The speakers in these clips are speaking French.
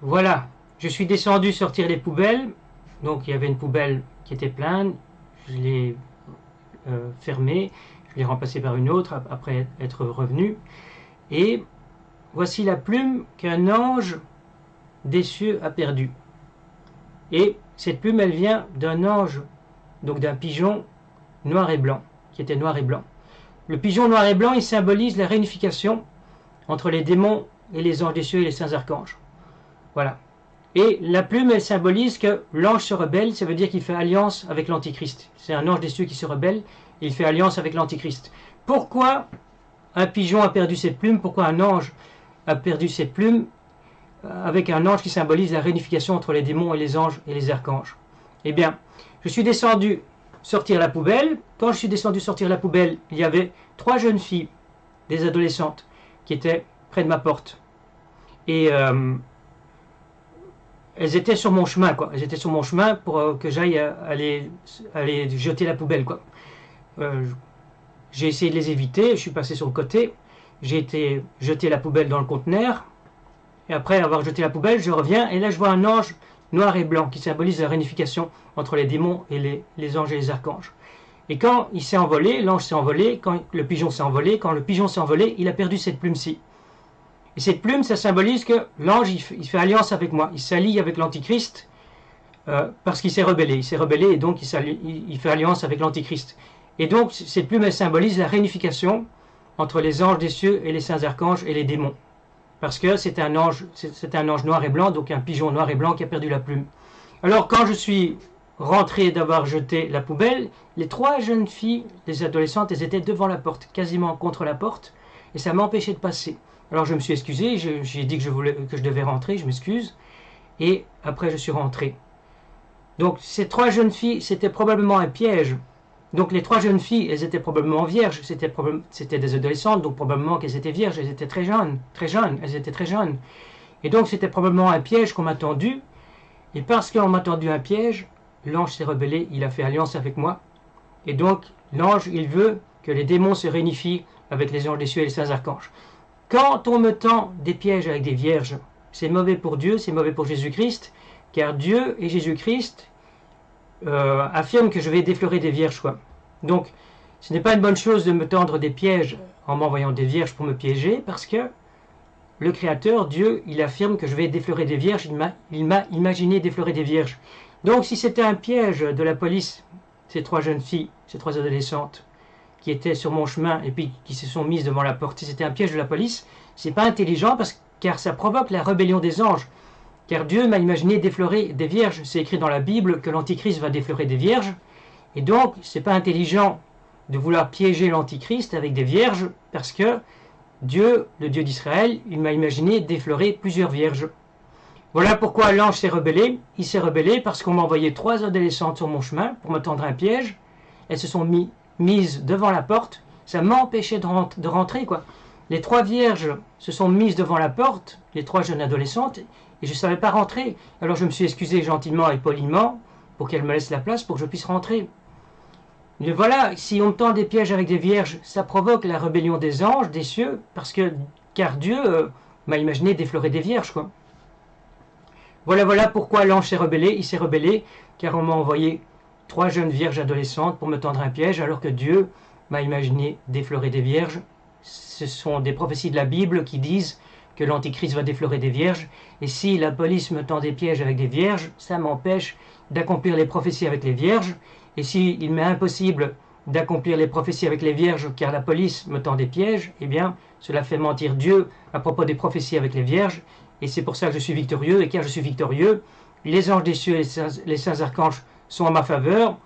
Voilà, je suis descendu sortir les poubelles. Donc il y avait une poubelle qui était pleine. Je l'ai fermée. Je l'ai remplacée par une autre après être revenu. Et voici la plume qu'un ange des cieux a perdue. Et cette plume, elle vient d'un ange, donc d'un pigeon noir et blanc, qui était noir et blanc. Le pigeon noir et blanc, il symbolise la réunification entre les démons et les anges des cieux et les saints archanges. Voilà. Et la plume, elle symbolise que l'ange se rebelle, ça veut dire qu'il fait alliance avec l'Antichrist. C'est un ange des cieux qui se rebelle, et il fait alliance avec l'Antichrist. Pourquoi un pigeon a perdu ses plumes? Pourquoi un ange a perdu ses plumes avec un ange qui symbolise la réunification entre les démons et les anges et les archanges? Eh bien, je suis descendu sortir la poubelle. Quand je suis descendu sortir la poubelle, il y avait 3 jeunes filles, des adolescentes, qui étaient près de ma porte. Et elles étaient sur mon chemin, quoi. Elles étaient sur mon chemin pour que j'aille aller jeter la poubelle, quoi. J'ai essayé de les éviter, je suis passé sur le côté, j'ai été jeter la poubelle dans le conteneur, et après avoir jeté la poubelle, je reviens, et là je vois un ange noir et blanc qui symbolise la réunification entre les démons et les anges et les archanges. Et quand il s'est envolé, l'ange s'est envolé, quand le pigeon s'est envolé, il a perdu cette plume-ci. Et cette plume, ça symbolise que l'ange, il fait alliance avec moi. Il s'allie avec l'Antichrist parce qu'il s'est rebellé. Il s'est rebellé et donc il fait alliance avec l'Antichrist. Et donc, cette plume, elle symbolise la réunification entre les anges des cieux et les saints archanges et les démons. Parce que c'est un ange noir et blanc, donc un pigeon noir et blanc qui a perdu la plume. Alors, quand je suis rentré d'avoir jeté la poubelle, les 3 jeunes filles, les adolescentes, elles étaient devant la porte, quasiment contre la porte, et ça m'empêchait de passer. Alors je me suis excusé, j'ai dit que je devais rentrer, je m'excuse, et après je suis rentré. Donc ces 3 jeunes filles, c'était probablement un piège. Donc les 3 jeunes filles, elles étaient probablement vierges, c'était des adolescentes, donc probablement qu'elles étaient vierges, elles étaient très jeunes, elles étaient très jeunes. Et donc c'était probablement un piège qu'on m'a tendu, et parce qu'on m'a tendu un piège, l'ange s'est rebellé, il a fait alliance avec moi, et donc l'ange, il veut que les démons se réunifient avec les anges des cieux et les saints archanges. Quand on me tend des pièges avec des vierges, c'est mauvais pour Dieu, c'est mauvais pour Jésus-Christ, car Dieu et Jésus-Christ affirment que je vais déflorer des vierges, quoi. Donc, ce n'est pas une bonne chose de me tendre des pièges en m'envoyant des vierges pour me piéger, parce que le Créateur, Dieu, il affirme que je vais déflorer des vierges, il m'a imaginé déflorer des vierges. Donc, si c'était un piège de la police, ces 3 jeunes filles, ces 3 adolescentes, qui étaient sur mon chemin et puis qui se sont mises devant la porte, si c'était un piège de la police, c'est pas intelligent car ça provoque la rébellion des anges. Car Dieu m'a imaginé déflorer des vierges. C'est écrit dans la Bible que l'Antichrist va déflorer des vierges. Et donc, c'est pas intelligent de vouloir piéger l'Antichrist avec des vierges parce que Dieu, le Dieu d'Israël, il m'a imaginé déflorer plusieurs vierges. Voilà pourquoi l'ange s'est rebellé. Il s'est rebellé parce qu'on m'a envoyé 3 adolescentes sur mon chemin pour me tendre un piège. Elles se sont mises devant la porte, ça m'empêchait de rentrer, quoi. Les 3 vierges se sont mises devant la porte, les 3 jeunes adolescentes, et je ne savais pas rentrer. Alors je me suis excusé gentiment et poliment pour qu'elles me laissent la place pour que je puisse rentrer. Mais voilà, si on me tend des pièges avec des vierges, ça provoque la rébellion des anges, des cieux, car Dieu m'a imaginé déflorer des vierges, quoi. Voilà pourquoi l'ange s'est rebellé. Il s'est rebellé car on m'a envoyé 3 jeunes vierges adolescentes pour me tendre un piège, alors que Dieu m'a imaginé déflorer des vierges. Ce sont des prophéties de la Bible qui disent que l'Antichrist va déflorer des vierges, et si la police me tend des pièges avec des vierges, ça m'empêche d'accomplir les prophéties avec les vierges, et s'il m'est impossible d'accomplir les prophéties avec les vierges car la police me tend des pièges, eh bien cela fait mentir Dieu à propos des prophéties avec les vierges, et c'est pour ça que je suis victorieux, et car je suis victorieux, les anges des cieux et les saints archanges sont en ma faveur.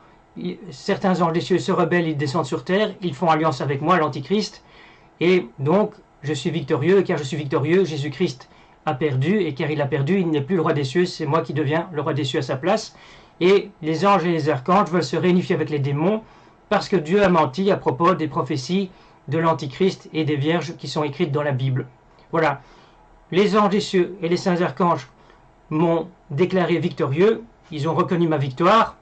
Certains anges des cieux se rebellent, ils descendent sur terre, ils font alliance avec moi, l'Antichrist, et donc je suis victorieux, et car je suis victorieux, Jésus-Christ a perdu, et car il a perdu, il n'est plus le roi des cieux, c'est moi qui deviens le roi des cieux à sa place, et les anges et les archanges veulent se réunifier avec les démons, parce que Dieu a menti à propos des prophéties de l'Antichrist et des vierges qui sont écrites dans la Bible. Voilà, les anges des cieux et les saints archanges m'ont déclaré victorieux, ils ont reconnu ma victoire,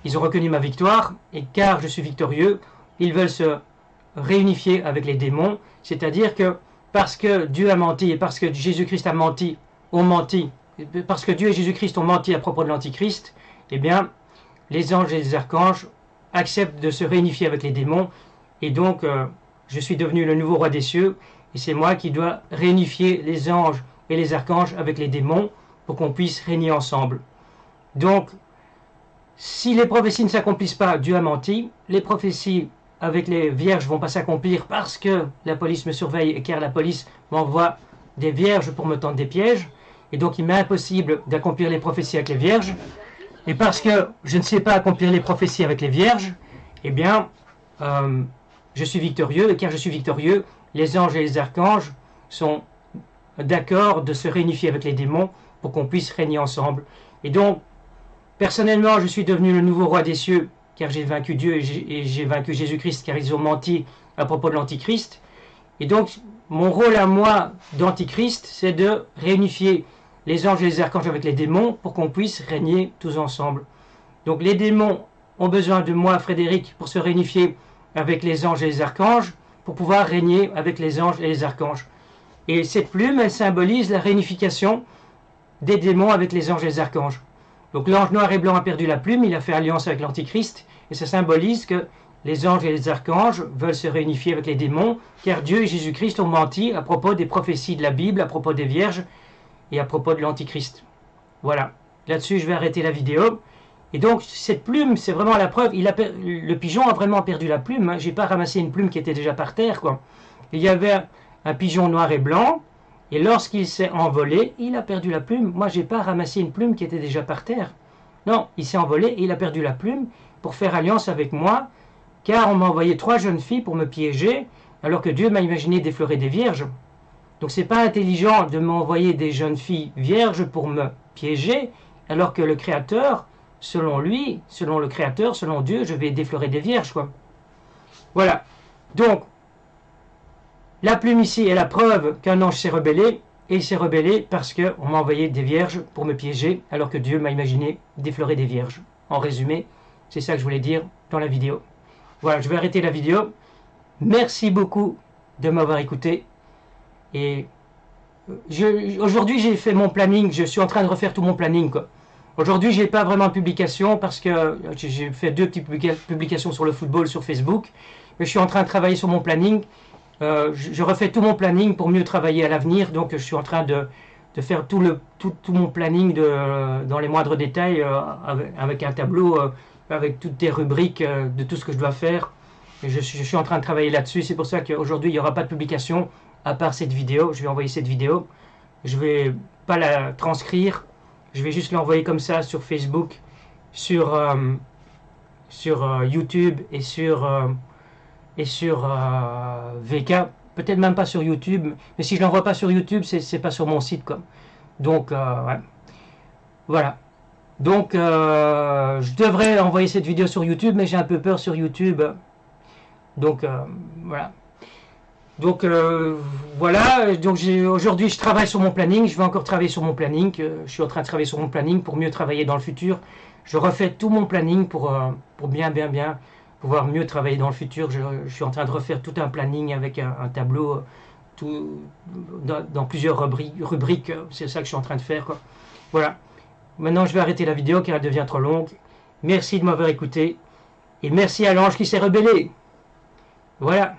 et car je suis victorieux, ils veulent se réunifier avec les démons, c'est-à-dire que parce que Dieu a menti et parce que Jésus-Christ a menti, ont menti parce que Dieu et Jésus-Christ ont menti à propos de l'Antichrist, eh bien, les anges et les archanges acceptent de se réunifier avec les démons, et donc je suis devenu le nouveau roi des cieux, et c'est moi qui dois réunifier les anges et les archanges avec les démons pour qu'on puisse régner ensemble. Donc, si les prophéties ne s'accomplissent pas, Dieu a menti. Les prophéties avec les vierges vont pas s'accomplir parce que la police me surveille et car la police m'envoie des vierges pour me tendre des pièges. Et donc il m'est impossible d'accomplir les prophéties avec les vierges. Et parce que je ne sais pas accomplir les prophéties avec les vierges, eh bien, je suis victorieux. Et car je suis victorieux, les anges et les archanges sont d'accord de se réunifier avec les démons pour qu'on puisse régner ensemble. Et donc, personnellement, je suis devenu le nouveau roi des cieux, car j'ai vaincu Dieu et j'ai vaincu Jésus-Christ, car ils ont menti à propos de l'Antichrist. Et donc, mon rôle à moi d'Antichrist, c'est de réunifier les anges et les archanges avec les démons pour qu'on puisse régner tous ensemble. Donc les démons ont besoin de moi, Frédéric, pour se réunifier avec les anges et les archanges, pour pouvoir régner avec les anges et les archanges. Et cette plume, elle symbolise la réunification des démons avec les anges et les archanges. Donc l'ange noir et blanc a perdu la plume, il a fait alliance avec l'Antichrist, et ça symbolise que les anges et les archanges veulent se réunifier avec les démons, car Dieu et Jésus-Christ ont menti à propos des prophéties de la Bible, à propos des vierges, et à propos de l'Antichrist. Voilà, là-dessus je vais arrêter la vidéo. Et donc cette plume, c'est vraiment la preuve, le pigeon a vraiment perdu la plume, hein. J'ai pas ramassé une plume qui était déjà par terre, quoi. Il y avait un pigeon noir et blanc, et lorsqu'il s'est envolé, il a perdu la plume. Moi, j'ai pas ramassé une plume qui était déjà par terre. Non, il s'est envolé et il a perdu la plume pour faire alliance avec moi, car on m'a envoyé 3 jeunes filles pour me piéger, alors que Dieu m'a imaginé d'effleurer des vierges. Donc c'est pas intelligent de m'envoyer des jeunes filles vierges pour me piéger, alors que le Créateur, selon lui, selon le Créateur, selon Dieu, je vais déflorer des vierges, quoi. Voilà. Donc, la plume ici est la preuve qu'un ange s'est rebellé, et il s'est rebellé parce qu'on m'a envoyé des vierges pour me piéger, alors que Dieu m'a imaginé d'effleurer des vierges. En résumé, c'est ça que je voulais dire dans la vidéo. Voilà, je vais arrêter la vidéo. Merci beaucoup de m'avoir écouté. Et aujourd'hui, j'ai fait mon planning. Je suis en train de refaire tout mon planning, quoi. Aujourd'hui, j'ai pas vraiment de publication parce que j'ai fait 2 petites publications sur le football sur Facebook. Mais je suis en train de travailler sur mon planning. Je refais tout mon planning pour mieux travailler à l'avenir. Donc, je suis en train de faire tout mon planning dans les moindres détails avec un tableau, avec toutes les rubriques de tout ce que je dois faire. Et je suis en train de travailler là-dessus. C'est pour ça qu'aujourd'hui, il n'y aura pas de publication à part cette vidéo. Je vais envoyer cette vidéo. Je ne vais pas la transcrire. Je vais juste l'envoyer comme ça sur Facebook, sur YouTube et sur VK. Peut-être même pas sur YouTube. Mais si je ne l'envoie pas sur YouTube, c'est pas sur mon site, quoi. Donc, ouais. Voilà. Donc, je devrais envoyer cette vidéo sur YouTube, mais j'ai un peu peur sur YouTube. Donc, voilà. Donc, voilà. Donc, aujourd'hui, je travaille sur mon planning. Je vais encore travailler sur mon planning. Je suis en train de travailler sur mon planning pour mieux travailler dans le futur. Je refais tout mon planning pour bien pouvoir mieux travailler dans le futur. Je suis en train de refaire tout un planning avec un tableau dans plusieurs rubriques. C'est ça que je suis en train de faire, quoi. Voilà. Maintenant, je vais arrêter la vidéo car elle devient trop longue. Merci de m'avoir écouté. Et merci à l'ange qui s'est rebellé. Voilà.